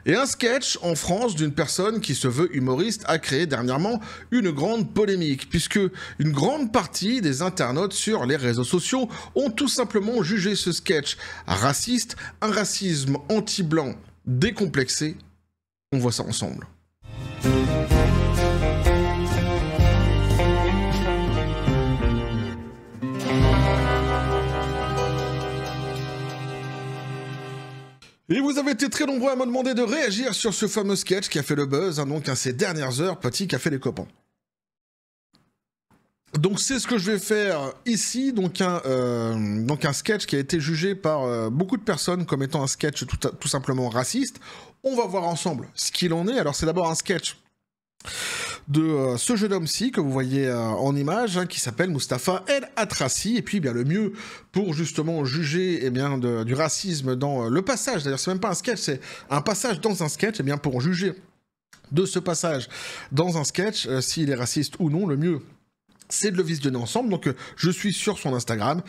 Et un sketch en France d'une personne qui se veut humoriste a créé dernièrement une grande polémique, puisque une grande partie des internautes sur les réseaux sociaux ont tout simplement jugé ce sketch raciste, un racisme anti-blanc décomplexé. On voit ça ensemble. Et vous avez été très nombreux à me demander de réagir sur ce fameux sketch qui a fait le buzz, donc ces dernières heures, petit café les copains. Donc c'est ce que je vais faire ici, donc un sketch qui a été jugé par beaucoup de personnes comme étant un sketch tout simplement raciste. On va voir ensemble ce qu'il en est. Alors c'est d'abord un sketch de ce jeune homme-ci que vous voyez en image, qui s'appelle Mustapha El Atrassi. Et puis bien le mieux pour justement juger du racisme dans le passage, d'ailleurs c'est même pas un sketch, c'est un passage dans un sketch, et bien pour juger de ce passage dans un sketch, s'il est raciste ou non, le mieux c'est de le visionner ensemble. Donc je suis sur son Instagram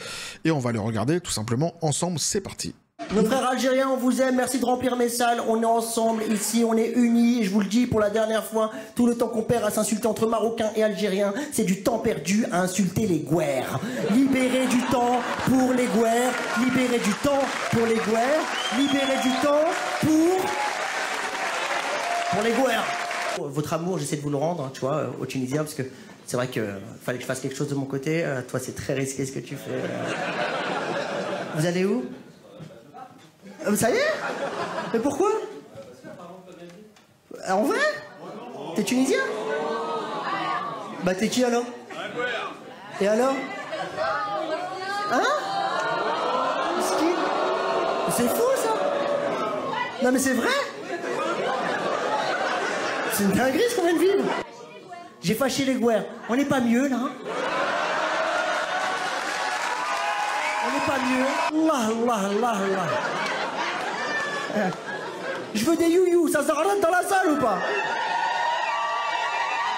et on va le regarder tout simplement ensemble. C'est parti. Nos frères algériens, on vous aime, merci de remplir mes salles, on est ensemble ici, on est unis, et je vous le dis pour la dernière fois, tout le temps qu'on perd à s'insulter entre Marocains et Algériens, c'est du temps perdu à insulter les Gouers. Libérez du temps pour les Gouers, libérez du temps pour les Gouers, libérez du temps pour les Gouers. Votre amour, j'essaie de vous le rendre, hein, tu vois, aux Tunisiens, parce que c'est vrai qu'il fallait que je fasse quelque chose de mon côté, toi c'est très risqué ce que tu fais. Vous allez où ? Ça y est? Mais pourquoi? En vrai? T'es tunisien? Bah t'es qui alors? Et alors? Hein? C'est fou ça? Non mais c'est vrai? C'est une dinguerie ce qu'on vient de vivre. J'ai fâché les Gouers. On n'est pas mieux là? On n'est pas mieux? Allah. Je veux des you-you, ça rentre dans la salle ou pas?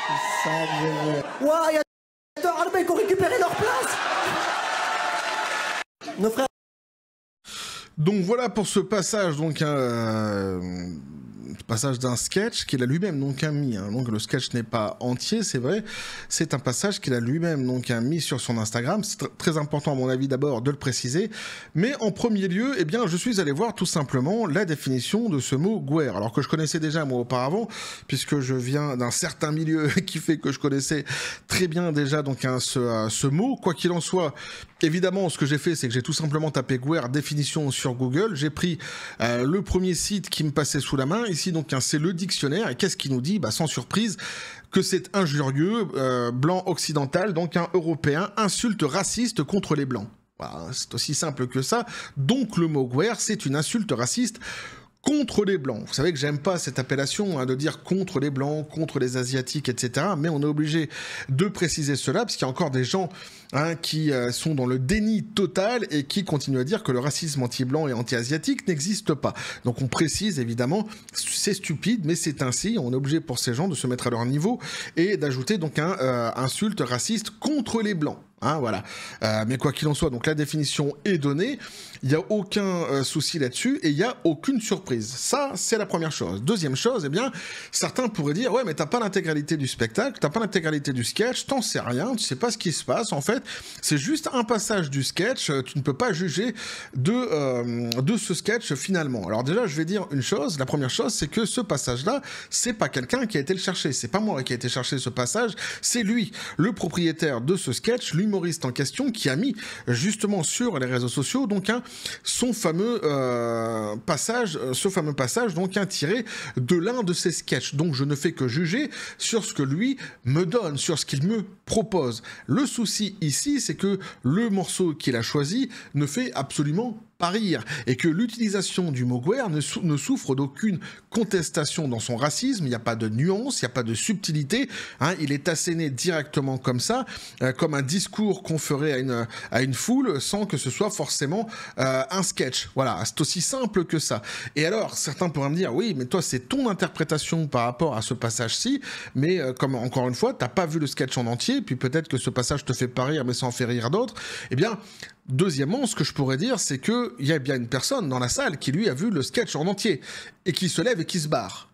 C'est ça que je veux. Ouah, il y a des Arabes qui ont récupéré leur place. Nos frères. Donc voilà pour ce passage, donc passage d'un sketch qu'il a lui-même donc mis. Donc le sketch n'est pas entier, c'est vrai. C'est un passage qu'il a lui-même donc mis sur son Instagram. C'est très important à mon avis d'abord de le préciser. Mais en premier lieu, eh bien, je suis allé voir tout simplement la définition de ce mot Gouer. Alors que je connaissais déjà moi auparavant, puisque je viens d'un certain milieu qui fait que je connaissais très bien déjà donc ce mot. Quoi qu'il en soit, évidemment, ce que j'ai fait, c'est que j'ai tout simplement tapé Gouer définition sur Google. J'ai pris le premier site qui me passait sous la main. Ici, donc, c'est le dictionnaire. Et qu'est-ce qu'il nous dit? Bah, sans surprise, que c'est injurieux, blanc occidental, donc un européen, insulte raciste contre les blancs. Voilà, c'est aussi simple que ça. Donc, le mot Gouer, c'est une insulte raciste contre les blancs. Vous savez que j'aime pas cette appellation de dire contre les blancs, contre les asiatiques, etc. Mais on est obligé de préciser cela parce qu'il y a encore des gens qui sont dans le déni total et qui continuent à dire que le racisme anti-blanc et anti-asiatique n'existe pas. Donc on précise évidemment, c'est stupide, mais c'est ainsi. On est obligé pour ces gens de se mettre à leur niveau et d'ajouter donc un insulte raciste contre les blancs. Voilà. Mais quoi qu'il en soit, donc la définition est donnée, il n'y a aucun souci là-dessus et il n'y a aucune surprise. Ça, c'est la première chose. Deuxième chose, eh bien, certains pourraient dire, ouais, mais t'as pas l'intégralité du spectacle, t'as pas l'intégralité du sketch, t'en sais rien, tu sais pas ce qui se passe. En fait, c'est juste un passage du sketch, tu ne peux pas juger de ce sketch finalement. Alors déjà, je vais dire une chose, la première chose, c'est que ce passage-là, c'est pas quelqu'un qui a été le chercher, c'est pas moi qui a été chercher ce passage, c'est lui, le propriétaire de ce sketch, l'humoriste en question, qui a mis justement sur les réseaux sociaux donc son fameux passage, donc tiré de l'un de ses sketchs. Donc je ne fais que juger sur ce que lui me donne, sur ce qu'il me propose. Le souci ici, c'est que le morceau qu'il a choisi ne fait absolument pas rire, et que l'utilisation du mot Gouer ne souffre d'aucune contestation dans son racisme, il n'y a pas de nuance, il n'y a pas de subtilité, il est asséné directement comme ça, comme un discours qu'on ferait à une foule, sans que ce soit forcément un sketch. Voilà, c'est aussi simple que ça. Et alors, certains pourraient me dire, oui, mais toi, c'est ton interprétation par rapport à ce passage-ci, mais comme encore une fois, t'as pas vu le sketch en entier, puis peut-être que ce passage te fait pas rire, mais ça en fait rire d'autres, eh bien, Deuxièmement, ce que je pourrais dire, c'est qu'il y a bien une personne dans la salle qui, lui, a vu le sketch en entier, et qui se lève et qui se barre.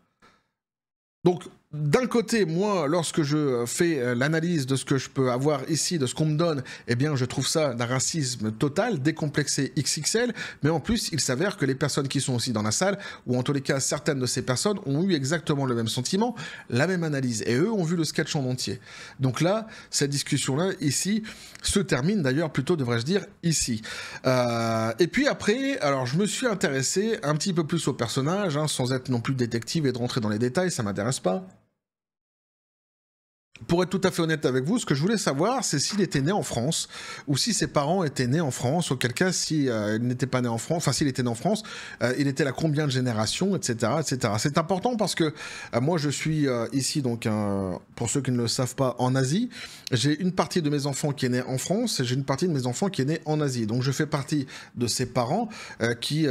Donc, d'un côté, moi, lorsque je fais l'analyse de ce que je peux avoir ici, de ce qu'on me donne, eh bien, je trouve ça d'un racisme total, décomplexé XXL, mais en plus, il s'avère que les personnes qui sont aussi dans la salle, ou en tous les cas, certaines de ces personnes, ont eu exactement le même sentiment, la même analyse, et eux ont vu le sketch en entier. Donc là, cette discussion-là, ici, se termine d'ailleurs, plutôt, devrais-je dire, ici. Et puis après, alors, je me suis intéressé un petit peu plus au personnage, hein, sans être non plus détective et de rentrer dans les détails, ça m'intéresse pas. Pour être tout à fait honnête avec vous, ce que je voulais savoir, c'est s'il était né en France, ou si ses parents étaient nés en France, auquel cas, si il n'était pas né en France, enfin s'il était né en France, il était là combien de générations, etc., etc. C'est important parce que moi je suis ici, donc pour ceux qui ne le savent pas, en Asie. J'ai une partie de mes enfants qui est née en France, et j'ai une partie de mes enfants qui est née en Asie. Donc je fais partie de ces parents qui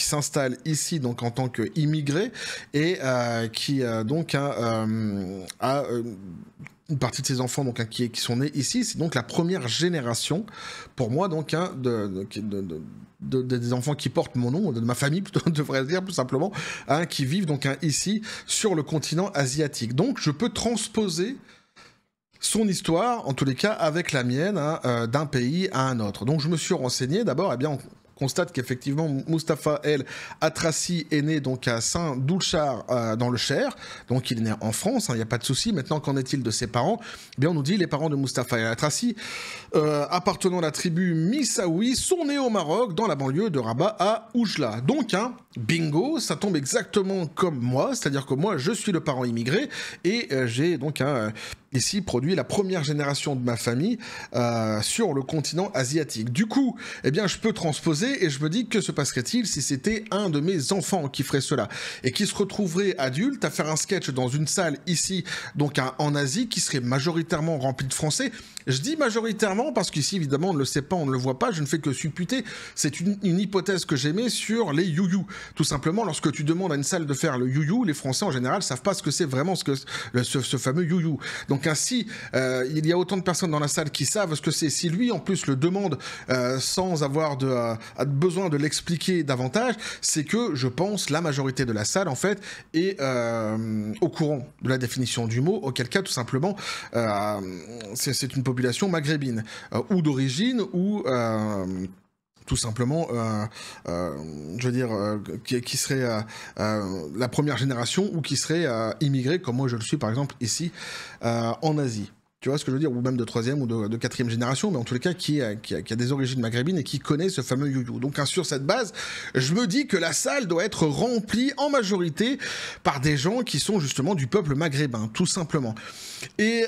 s'installent ici donc en tant qu'immigrés et qui donc a une partie de ces enfants donc, qui sont nés ici, c'est donc la première génération, pour moi, donc, des enfants qui portent mon nom, de ma famille, plutôt, devrais-je dire, plus simplement, qui vivent donc ici, sur le continent asiatique. Donc, je peux transposer son histoire, en tous les cas, avec la mienne, d'un pays à un autre. Donc, je me suis renseigné, d'abord, eh bien, constate qu'effectivement Mustapha El Atrassi est né donc à Saint-Doulchard dans le Cher, donc il est né en France, il n'y a pas de souci. Maintenant, qu'en est-il de ses parents? Eh bien, on nous dit les parents de Mustapha El Atrassi, appartenant à la tribu Missaoui, sont nés au Maroc, dans la banlieue de Rabat à Oujla. Donc, bingo, ça tombe exactement comme moi, c'est-à-dire que moi, je suis le parent immigré et j'ai donc ici produit la première génération de ma famille sur le continent asiatique. Du coup, eh bien, je peux transposer et je me dis que se passerait-il si c'était un de mes enfants qui ferait cela et qui se retrouverait adulte à faire un sketch dans une salle ici, donc en Asie, qui serait majoritairement remplie de Français. Je dis majoritairement parce qu'ici, évidemment, on ne le sait pas, on ne le voit pas, je ne fais que supputer. C'est une hypothèse que j'émets sur les you-you. Tout simplement, lorsque tu demandes à une salle de faire le you-you, les Français en général savent pas ce que c'est vraiment ce fameux you-you. Donc ainsi, il y a autant de personnes dans la salle qui savent ce que c'est. Si lui, en plus, le demande sans avoir besoin de l'expliquer davantage, c'est que, je pense, la majorité de la salle, en fait, est au courant de la définition du mot, auquel cas, tout simplement, c'est une population maghrébine, ou d'origine, ou tout simplement, je veux dire, qui serait la première génération, ou qui serait immigré, comme moi je le suis par exemple ici, en Asie. Tu vois ce que je veux dire? Ou même de troisième ou de quatrième génération, mais en tous les cas qui a des origines maghrébines et qui connaît ce fameux you-you. Donc sur cette base, je me dis que la salle doit être remplie en majorité par des gens qui sont justement du peuple maghrébin, tout simplement. Et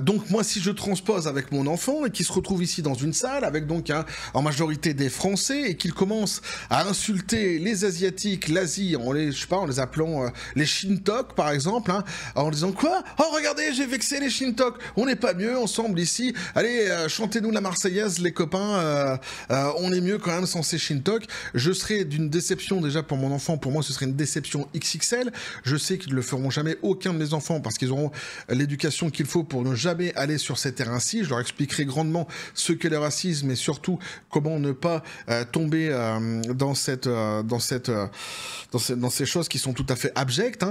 donc moi, si je transpose avec mon enfant et qu'il se retrouve ici dans une salle avec donc en majorité des Français et qu'il commence à insulter les Asiatiques, l'Asie, en les appelant les Shintok par exemple, en disant quoi? Oh regardez, j'ai vexé les Shintok. On n'est pas mieux ensemble ici. Allez, chantez-nous la Marseillaise, les copains. On est mieux quand même sans ces Shintok. Je serais d'une déception déjà pour mon enfant. Pour moi, ce serait une déception XXL. Je sais qu'ils ne le feront jamais, aucun de mes enfants, parce qu'ils auront l'éducation qu'il faut pour ne jamais aller sur ces terrains-ci. Je leur expliquerai grandement ce qu'est le racisme et surtout comment ne pas tomber dans ces choses qui sont tout à fait abjectes.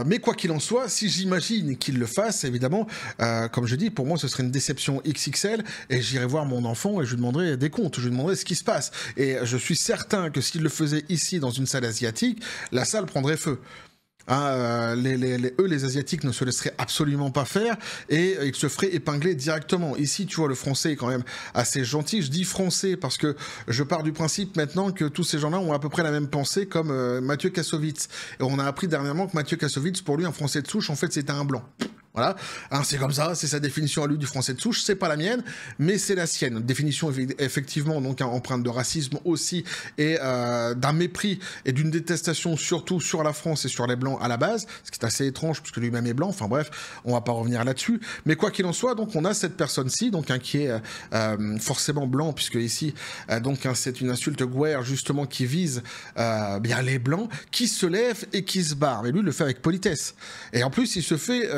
Mais quoi qu'il en soit, si j'imagine qu'ils le fassent, évidemment, comme je dis, pour moi, ce serait une déception XXL et j'irai voir mon enfant et je lui demanderai des comptes, je lui demanderai ce qui se passe. Et je suis certain que s'il le faisait ici, dans une salle asiatique, la salle prendrait feu. Les Asiatiques ne se laisseraient absolument pas faire et ils se feraient épingler directement. Ici, tu vois, le français est quand même assez gentil. Je dis français parce que je pars du principe maintenant que tous ces gens-là ont à peu près la même pensée comme Mathieu Kassovitz. Et on a appris dernièrement que Mathieu Kassovitz, pour lui, un français de souche, en fait, c'était un blanc. Voilà, c'est comme ça, c'est sa définition à lui du français de souche, c'est pas la mienne, mais c'est la sienne. Définition effectivement donc empreinte de racisme aussi et d'un mépris et d'une détestation surtout sur la France et sur les blancs à la base, ce qui est assez étrange puisque lui-même est blanc. Enfin bref, on va pas revenir là-dessus. Mais quoi qu'il en soit, donc on a cette personne-ci donc qui est forcément blanc puisque ici donc c'est une insulte guerre justement qui vise bien les blancs, qui se lève et qui se barre. Mais lui il le fait avec politesse et en plus il se fait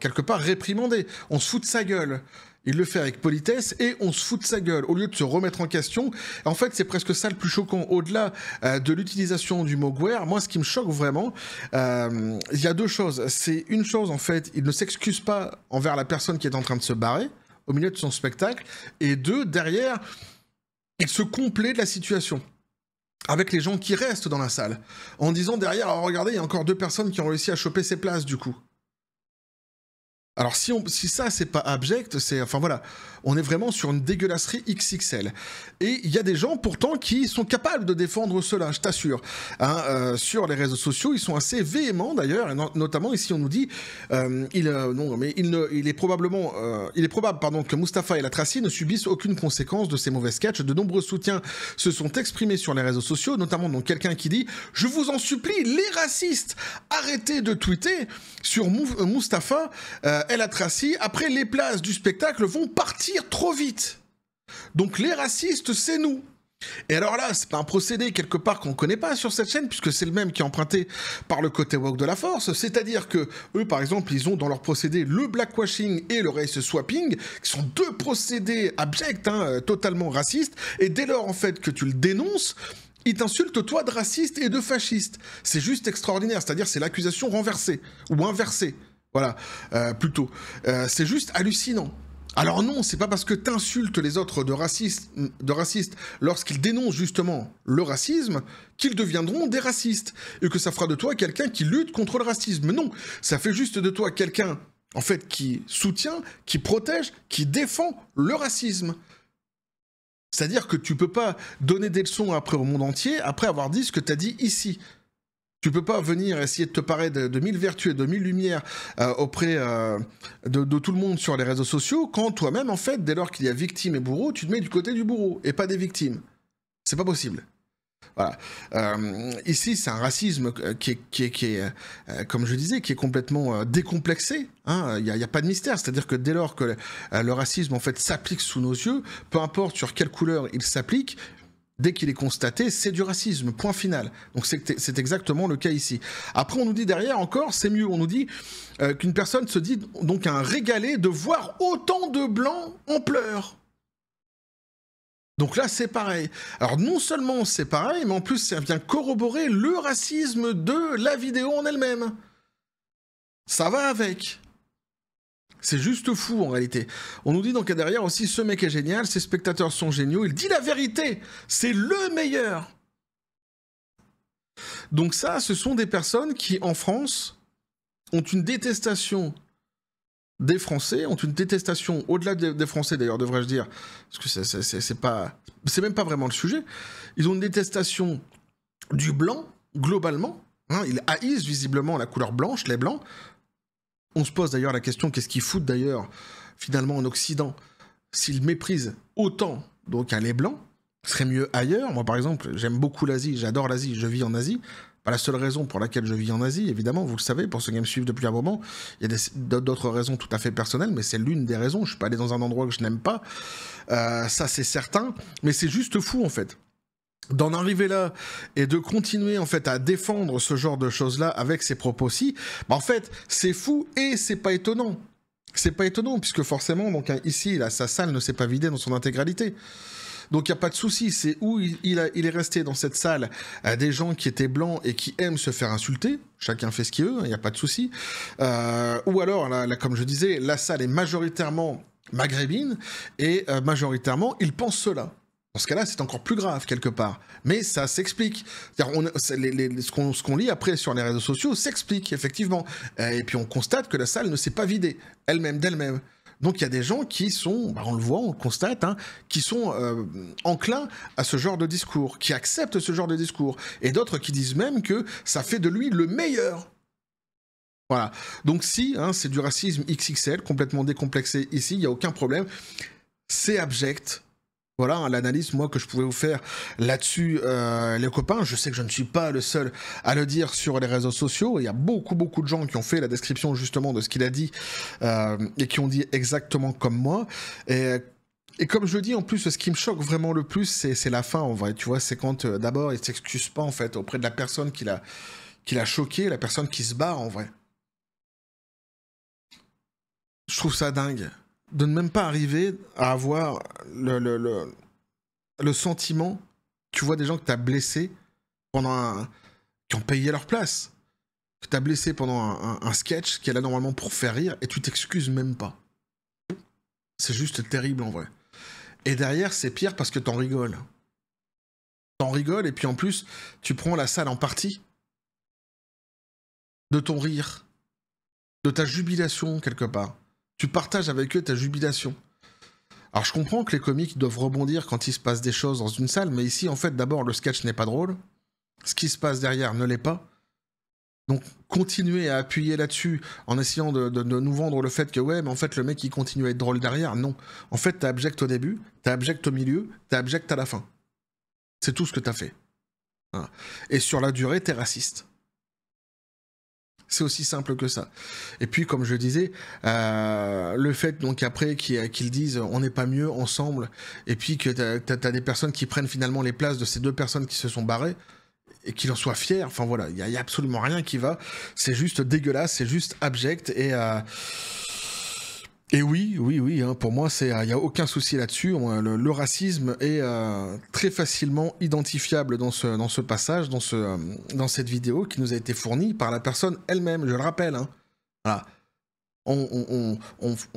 quelque part réprimandé. On se fout de sa gueule. Il le fait avec politesse et on se fout de sa gueule au lieu de se remettre en question. En fait, c'est presque ça le plus choquant. Au-delà de l'utilisation du mot guerre, moi, ce qui me choque vraiment, il y a deux choses. C'est une chose, en fait, il ne s'excuse pas envers la personne qui est en train de se barrer au milieu de son spectacle. Et deux, derrière, il se complaît de la situation avec les gens qui restent dans la salle. En disant derrière, alors regardez, il y a encore 2 personnes qui ont réussi à choper ces places, du coup. Alors si ça c'est pas abject, enfin voilà, on est vraiment sur une dégueulasserie XXL. Et il y a des gens pourtant qui sont capables de défendre cela, je t'assure. Sur les réseaux sociaux, ils sont assez véhéments d'ailleurs, et notamment ici on nous dit, il est probable que Mustapha El Atrassi ne subissent aucune conséquence de ces mauvais sketchs. De nombreux soutiens se sont exprimés sur les réseaux sociaux, notamment donc quelqu'un qui dit « Je vous en supplie, les racistes, arrêtez de tweeter sur Mustapha El Atrassi, après les places du spectacle vont partir trop vite. Donc les racistes, c'est nous. » Et alors là, c'est pas un procédé quelque part qu'on connaît pas sur cette chaîne, puisque c'est le même qui est emprunté par le côté woke de la force, c'est-à-dire que eux, par exemple, ils ont dans leur procédé le blackwashing et le race swapping, qui sont 2 procédés abjects, totalement racistes, et dès lors, en fait, que tu le dénonces, il t'insulte toi de raciste et de fasciste. C'est juste extraordinaire, c'est-à-dire c'est l'accusation renversée, ou inversée. Voilà, plutôt. C'est juste hallucinant. Alors non, c'est pas parce que t'insultes les autres de racistes lorsqu'ils dénoncent justement le racisme qu'ils deviendront des racistes et que ça fera de toi quelqu'un qui lutte contre le racisme. Non, ça fait juste de toi quelqu'un, en fait, qui soutient, qui protège, qui défend le racisme. C'est-à-dire que tu peux pas donner des leçons après au monde entier après avoir dit ce que t'as dit ici. Tu peux pas venir essayer de te parer de 1000 vertus et de 1000 lumières auprès de tout le monde sur les réseaux sociaux quand toi-même, en fait, dès lors qu'il y a victime et bourreau, tu te mets du côté du bourreau et pas des victimes. C'est pas possible. Voilà. Ici, c'est un racisme qui est comme je disais, qui est complètement décomplexé. Il n'y a pas de mystère. C'est-à-dire que dès lors que le racisme, en fait, s'applique sous nos yeux, peu importe sur quelle couleur il s'applique, dès qu'il est constaté, c'est du racisme, point final. Donc c'est exactement le cas ici. Après, on nous dit derrière encore, c'est mieux, on nous dit qu'une personne se dit donc un régalé de voir autant de blancs en pleurs. Donc là, c'est pareil. Alors non seulement c'est pareil, mais en plus ça vient corroborer le racisme de la vidéo en elle-même. Ça va avec. C'est juste fou en réalité. On nous dit donc derrière aussi, ce mec est génial, ses spectateurs sont géniaux, il dit la vérité, c'est le meilleur. Donc ça, ce sont des personnes qui, en France, ont une détestation des Français, ont une détestation, au-delà des Français d'ailleurs, devrais-je dire, parce que c'est même pas vraiment le sujet, ils ont une détestation du blanc, globalement, ils haïssent visiblement la couleur blanche, les blancs. On se pose d'ailleurs la question, qu'est-ce qu'ils foutent d'ailleurs, finalement, en Occident, s'ils méprisent autant donc les Blancs, ce serait mieux ailleurs. Moi, par exemple, j'aime beaucoup l'Asie, j'adore l'Asie, je vis en Asie. Pas la seule raison pour laquelle je vis en Asie, évidemment, vous le savez, pour ceux qui me suivent depuis un moment, il y a d'autres raisons tout à fait personnelles, mais c'est l'une des raisons. Je suis pas allé dans un endroit que je n'aime pas, ça c'est certain, mais c'est juste fou, en fait. D'en arriver là et de continuer en fait à défendre ce genre de choses-là avec ces propos-ci, en fait, c'est fou et c'est pas étonnant. C'est pas étonnant puisque forcément, donc ici, là, sa salle ne s'est pas vidée dans son intégralité. Donc il n'y a pas de souci, c'est où il est resté dans cette salle des gens qui étaient blancs et qui aiment se faire insulter, chacun fait ce qu'il veut, il n'y a pas de souci. Ou alors, là, comme je disais, la salle est majoritairement maghrébine et majoritairement, ils pensent cela. Dans ce cas-là, c'est encore plus grave, quelque part. Mais ça s'explique. Ce qu'on lit après sur les réseaux sociaux s'explique, effectivement. Et puis on constate que la salle ne s'est pas vidée, elle-même, d'elle-même. Donc il y a des gens qui sont, on le voit, on le constate, qui sont enclins à ce genre de discours, qui acceptent ce genre de discours. Et d'autres qui disent même que ça fait de lui le meilleur. Voilà. Donc si, c'est du racisme XXL, complètement décomplexé ici, il n'y a aucun problème. C'est abject. Voilà l'analyse, moi, que je pouvais vous faire là-dessus, les copains. Je sais que je ne suis pas le seul à le dire sur les réseaux sociaux. Il y a beaucoup de gens qui ont fait la description, justement, de ce qu'il a dit et qui ont dit exactement comme moi. Et comme je dis, en plus, ce qui me choque vraiment le plus, c'est la fin, en vrai. Tu vois, c'est quand, d'abord, il ne s'excuse pas, en fait, auprès de la personne qui l'a choqué, la personne qui se barre, en vrai. Je trouve ça dingue. de ne même pas arriver à avoir le sentiment, tu vois des gens que tu as blessés qui ont payé leur place, que tu as blessé pendant un sketch qui est là normalement pour faire rire et tu t'excuses même pas. C'est juste terrible en vrai. Et derrière, c'est pire parce que t'en rigoles. T'en rigoles et puis en plus, tu prends la salle en partie de ton rire, de ta jubilation quelque part. Tu partages avec eux ta jubilation. Alors je comprends que les comiques doivent rebondir quand il se passe des choses dans une salle, mais ici en fait d'abord le sketch n'est pas drôle, ce qui se passe derrière ne l'est pas. Donc continuer à appuyer là-dessus en essayant de nous vendre le fait que ouais mais en fait le mec il continue à être drôle derrière, non. En fait t'es abject au début, t'es abject au milieu, t'es abject à la fin. C'est tout ce que t'as fait. Voilà. Et sur la durée t'es raciste. C'est aussi simple que ça. Et puis, comme je disais, le fait donc après qu'ils disent on n'est pas mieux ensemble, et puis que t'as des personnes qui prennent finalement les places de ces deux personnes qui se sont barrées, et qu'ils en soient fiers, enfin voilà, il y a absolument rien qui va, c'est juste dégueulasse, c'est juste abject, et oui, hein, pour moi, il n'y a aucun souci là-dessus. Le racisme est très facilement identifiable dans ce passage, dans cette vidéo qui nous a été fournie par la personne elle-même, je le rappelle. Hein. Voilà. On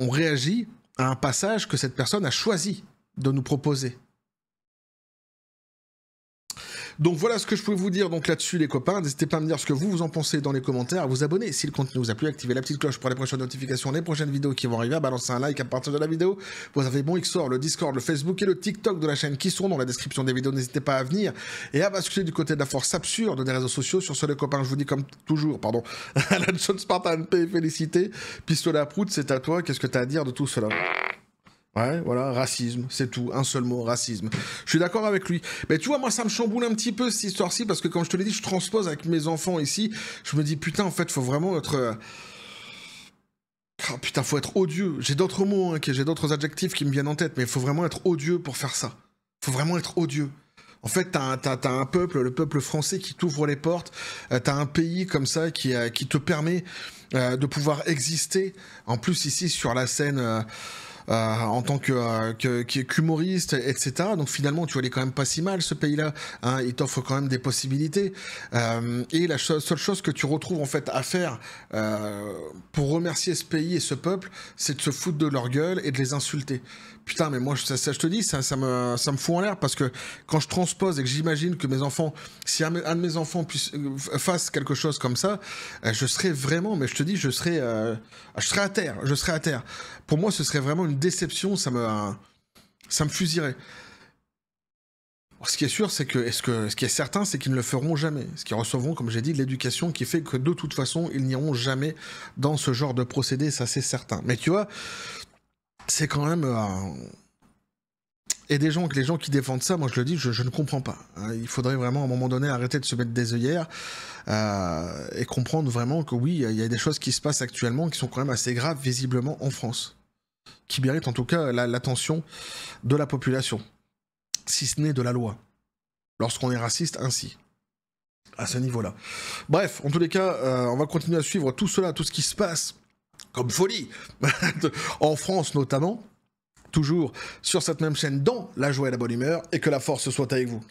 réagit à un passage que cette personne a choisi de nous proposer. Donc voilà ce que je pouvais vous dire donc là-dessus les copains, n'hésitez pas à me dire ce que vous en pensez dans les commentaires, à vous abonner si le contenu vous a plu, activez la petite cloche pour les prochaines notifications, les prochaines vidéos qui vont arriver, à balancer un like à partir de la vidéo. Vous avez mon XOR, le Discord, le Facebook et le TikTok de la chaîne qui sont dans la description des vidéos, n'hésitez pas à venir et à basculer du côté de la force absurde des réseaux sociaux. Sur ce les copains, je vous dis comme toujours, pardon, à la John Spartan P, félicité, pistolet à prout, c'est à toi, qu'est-ce que t'as à dire de tout cela ? Ouais, voilà, racisme, c'est tout, un seul mot, racisme. Je suis d'accord avec lui. Mais tu vois, moi, ça me chamboule un petit peu, cette histoire-ci, parce que, comme je te l'ai dit, je transpose avec mes enfants ici, je me dis, putain, en fait, faut vraiment être... Oh, putain, faut être odieux. J'ai d'autres mots, hein, j'ai d'autres adjectifs qui me viennent en tête, mais il faut vraiment être odieux pour faire ça. Faut vraiment être odieux. En fait, t'as un peuple, le peuple français, qui t'ouvre les portes, t'as un pays comme ça qui te permet de pouvoir exister, en plus, ici, sur la scène... en tant qu'humoriste, etc. Donc finalement, tu vois, il est quand même pas si mal ce pays-là. Hein, il t'offre quand même des possibilités. Et la seule chose que tu retrouves en fait à faire pour remercier ce pays et ce peuple, c'est de se foutre de leur gueule et de les insulter. Putain, mais moi, ça je te dis, ça me fout en l'air parce que quand je transpose et que j'imagine que mes enfants, si un de mes enfants fasse quelque chose comme ça, je serais vraiment, mais je te dis, je serais à terre. Pour moi, ce serait vraiment une déception, ça me fusillerait. Ce qui est sûr, c'est que, ce qui est certain, c'est qu'ils ne le feront jamais. Ce qu'ils recevront, comme j'ai dit, de l'éducation qui fait que de toute façon, ils n'iront jamais dans ce genre de procédé, ça c'est certain. Mais tu vois, c'est quand même... Et les gens qui défendent ça, moi je le dis, je ne comprends pas. Il faudrait vraiment à un moment donné arrêter de se mettre des œillères et comprendre vraiment que oui, il y a des choses qui se passent actuellement qui sont quand même assez graves visiblement en France, qui méritent en tout cas l'attention de la population, si ce n'est de la loi, lorsqu'on est raciste ainsi, à ce niveau-là. Bref, en tous les cas, on va continuer à suivre tout cela, tout ce qui se passe comme folie, en France notamment, toujours sur cette même chaîne dans la joie et la bonne humeur, et que la force soit avec vous.